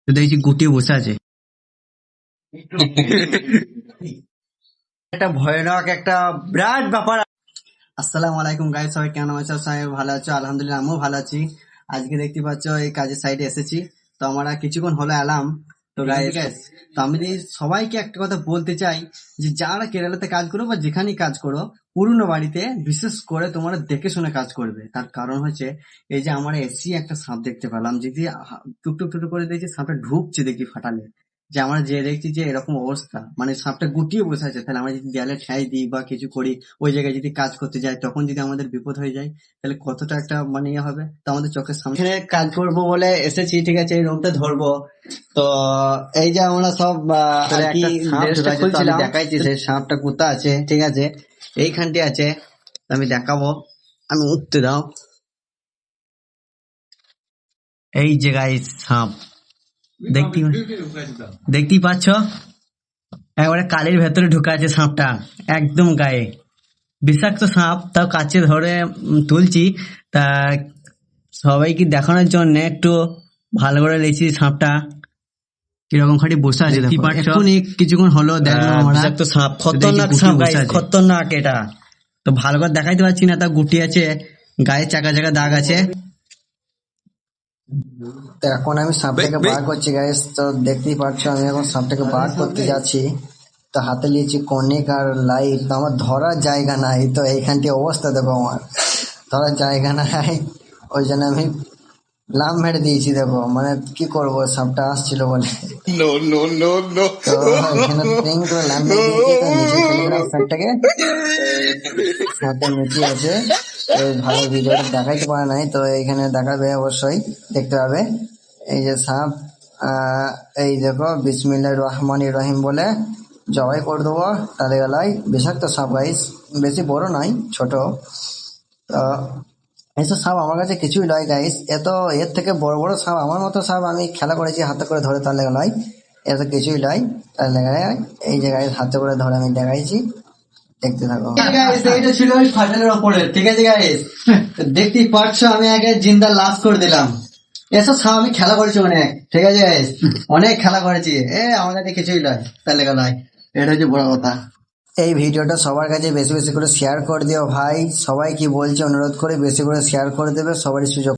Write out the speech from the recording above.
তো দেখছি গুটিয়ে বসে আছে। একটা ভয়ানক একটা বিরাট ব্যাপার। আসসালামু আলাইকুম গাইস, সবাই কেমন আছো? সবাই ভালো আছো? আলহামদুলিল্লাহ, আমিও ভালো আছি। আজকে দেখতে পাচ্ছ এই কাজের সাইডে এসেছি। তো আমরা কিছুক্ষণ হলো এলাম। তো গাইস, তো আমি সবাইকে একটা কথা বলতে চাই যে যারা কেরালাতে কাজ করো বা যেখানেই কাজ করো, পুরনো বাড়িতে বিশেষ করে তোমরা দেখে শুনে কাজ করবে। তার কারণ হচ্ছে এই যে আমরা এসি একটা সাপ দেখতে পেলাম, যদি টুকটুক টুকটুক করে দেখছি সাপটা ঢুকছে দেখি ফাটালে, যে আমরা যে দেখছি যে এরকম অবস্থা, মানে সাপটা গুটিয়ে বসে আছে, তাহলে আমরা যদি দেয়ালে ঠাই দিই বা কিছু করি, ওই জায়গায় যদি কাজ করতে যাই, তখন যদি আমাদের বিপদ হয়ে যায়, তাহলে কতটা একটা মানে ইয়ে হবে। তো আমাদের চোখের সামনে এখানে কাজ করবো বলে এসেছি, ঠিক আছে, এই রুমটা ধরবো। তো এই যে আমরা সব আর কি ড্রেসটা খুলছিলাম, দেখাইছি সেই সাপটা কোথা আছে, ঠিক আছে, এইখানটি আছে, আমি দেখাবো। আমি উঠতে দাও। এই যে গাইস সাপ দেখতেই পাচ্ছ, একবারে কালির ভেতরে ঢুকে আছে সাপটা, একদম গায়ে বিষাক্ত সাপ। তাও কাছে ধরে তুলছি, তা সবাইকে দেখানোর জন্য একটু ভালো করে লেছি সাপটা কিরকম খাটি বসে আছে। এখনই কিছুক্ষণ হলো দেখলাম বিষাক্ত সাপ, খতরনাক সাপ গাইস, খতরনাক এটা। তো ভালো করে দেখাইতে পারছি না, তা গুটি আছে, গায়ে চাকা চাকা দাগ আছে। তো এখন আমি সাপটাকে বার করছি গাইস। তো দেখতেই পাচ্ছ আমি এখন সাপটাকে বার করতে যাচ্ছি। তো হাতে নিয়েছি কনিক আর লাইট। তো আমার ধরার জায়গা নাই, তো এইখানটি অবস্থা দেখো, আমার ধরার জায়গা নাই, ওই জন্য আমি লাম মেরে দিয়েছি। দেখো মানে কি করবো, সাপটা আসছিল বলে। তো এখানে ট্রেন করে লাম মেরে দিয়েছি। তো নিচে ফেলে দিলাম সাপটাকে, সাপটা নিচে আছে। তো ভালো ভিডিওটা দেখাইতে পারে নাই, তো এইখানে দেখাবে, অবশ্যই দেখতে পাবে। এই যে সাপ, এই দেখো বিসমিল্লাহির রহমানির রহিম বলে জবাই করে দেবো তাহলে গেলাই। বিষাক্ত সাপ গাইস, বেশি বড় নয়, ছোট। তো এইসব সাপ আমার কাছে কিছুই নয় গাইস। এর থেকে বড় বড় সাপ, আমার মতো সাপ আমি খেলা করেছি হাতে করে ধরে, তাহলে গেলাই এত কিছুই নয়। তাহলে এই যে গাইস হাতে করে ধরে আমি দেখাইছি, দেখতে থাকো। এইটা ছিল ওই ফাটালের ওপরে, ঠিক আছে গাইস, দেখতেই পাচ্ছ আমি আগে জিন্দা লাশ করে দিলাম। এসব সাপ আমি খেলা করেছি অনেক, ঠিক আছে গাইস, অনেক খেলা করেছি। আমার কাছে কিছুই নয়, তাহলে গেলাই, এটা হচ্ছে বড় কথা। এই ভিডিওটা সবার কাছে বেশি বেশি করে শেয়ার করে দিও ভাই। সবাই কি বলছে অনুরোধ করে বেশি করে শেয়ার করে দেবে, সবারই সুযোগ